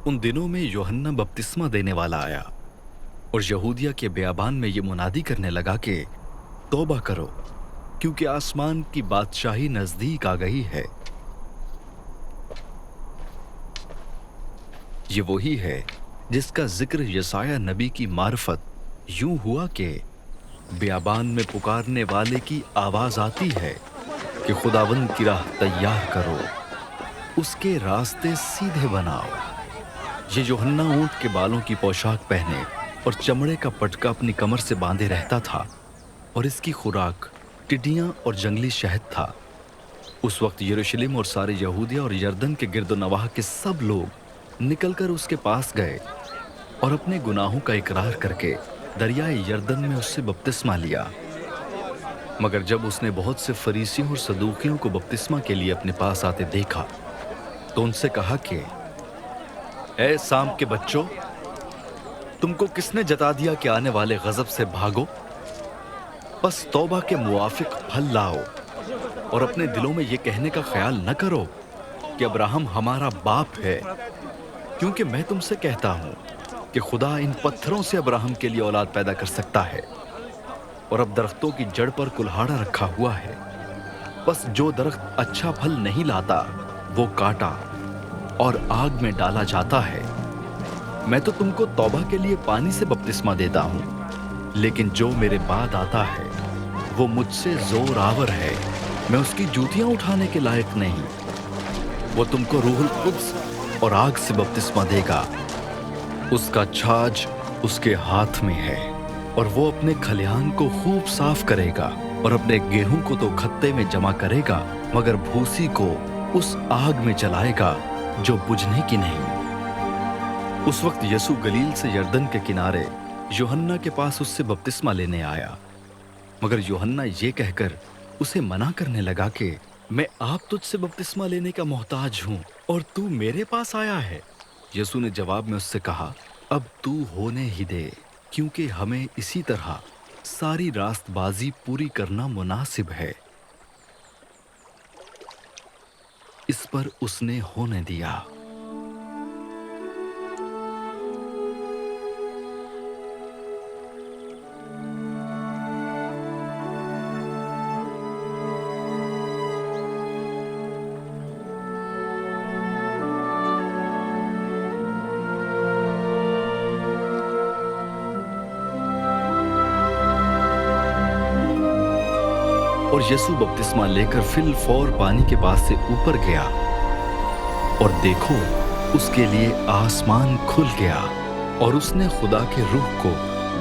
उन दिनों में यूहन्ना बपतिस्मा देने वाला आया और यहूदिया के बियाबान में ये मुनादी करने लगा कि तौबा करो, क्योंकि आसमान की बादशाही नजदीक आ गई है। ये वही है जिसका जिक्र यसाया नबी की मार्फत यूं हुआ कि बियाबान में पुकारने वाले की आवाज आती है कि खुदावंद की राह तैयार करो, उसके रास्ते सीधे बनाओ। ये यूहन्ना ऊंट के बालों की पोशाक पहने और चमड़े का पटका अपनी कमर से बांधे रहता था, और इसकी खुराक टिड्डियां और जंगली शहद था। उस वक्त यरूशलेम और सारे यहूदिया और यरदन के गिरदोनवाह के सब लोग निकलकर उसके पास गए और अपने गुनाहों का इकरार करके दरियाए यरदन में उससे बपतिस्मा लिया। मगर जब उसने बहुत से फरीसियों और सदूकियों को बपतिस्मा के लिए अपने पास आते देखा तो उनसे कहा कि ए साम के बच्चों, तुमको किसने जता दिया कि आने वाले गजब से भागो? बस तौबा के मुआफिक फल लाओ और अपने दिलों में ये कहने का ख्याल न करो कि अब्राहम हमारा बाप है, क्योंकि मैं तुमसे कहता हूं कि खुदा इन पत्थरों से अब्राहम के लिए औलाद पैदा कर सकता है। और अब दरख्तों की जड़ पर कुल्हाड़ा रखा हुआ है, बस जो दरख्त अच्छा फल नहीं लाता वो काटा और आग में डाला जाता है। मैं तो तुमको तौबा के लिए पानी से बपतिस्मा देता हूं, लेकिन जो मेरे बाद आता है वो मुझसे जोरावर है, मैं उसकी जूतियां उठाने के लायक नहीं। वो तुमको रूहुल कुद्स और आग से बपतिस्मा देगा। उसका छाछ उसके हाथ में है और वो अपने खलिहान को खूब साफ करेगा और अपने गेहूं को तो खत्ते में जमा करेगा, मगर भूसी को उस आग में जलाएगा जो बुझने की नहीं। उस वक्त यसु गलील से यरदन के किनारे यूहन्ना के पास उससे बपतिस्मा लेने आया, मगर यूहन्ना ये कहकर उसे मना करने लगा कि मैं आप तुझसे बपतिस्मा लेने का मोहताज हूं और तू मेरे पास आया है। यसु ने जवाब में उससे कहा, अब तू होने ही दे, क्योंकि हमें इसी तरह सारी रास्तबाजी पूरी करना मुनासिब है। इस पर उसने होने दिया। और यसु बपतिस्मा लेकर फिल फौर पानी के पास से ऊपर गया, और देखो उसके लिए आसमान खुल गया और उसने खुदा के रूह को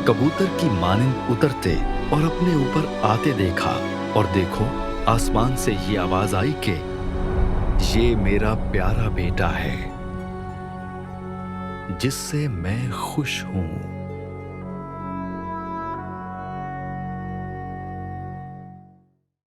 कबूतर की मानिंद उतरते और अपने ऊपर आते देखा। और देखो आसमान से ये आवाज आई कि ये मेरा प्यारा बेटा है, जिससे मैं खुश हूं।